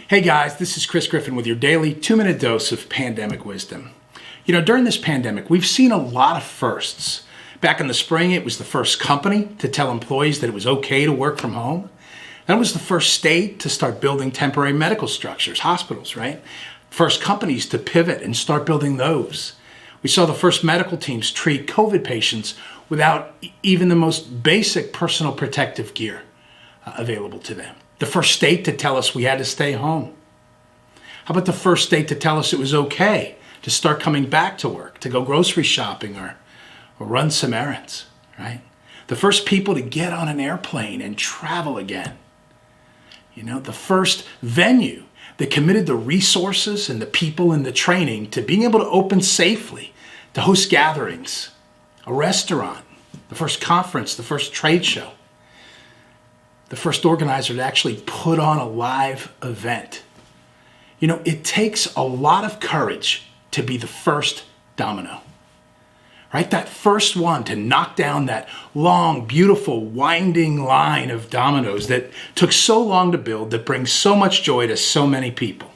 Hey guys, this is Chris Griffin with your daily 2-minute dose of pandemic wisdom. You know, during this pandemic, we've seen a lot of firsts. Back in the spring, it was the first company to tell employees that it was okay to work from home. That was the first state to start building temporary medical structures, hospitals, right? First companies to pivot and start building those. We saw the first medical teams treat COVID patients without even the most basic personal protective gear available to them. The first state to tell us we had to stay home. How about the first state to tell us it was okay to start coming back to work, to go grocery shopping or run some errands, right? The first people to get on an airplane and travel again. You know, the first venue that committed the resources and the people and the training to being able to open safely, to host gatherings, a restaurant, the first conference, the first trade show. The first organizer to actually put on a live event. You know, it takes a lot of courage to be the first domino, right? That first one to knock down that long, beautiful, winding line of dominoes that took so long to build, that brings so much joy to so many people.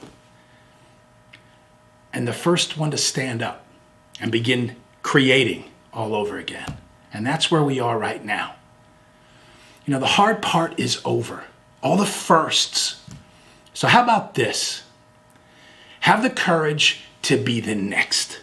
And the first one to stand up and begin creating all over again. And that's where we are right now. You know, the hard part is over. All the firsts. So how about this? Have the courage to be the next.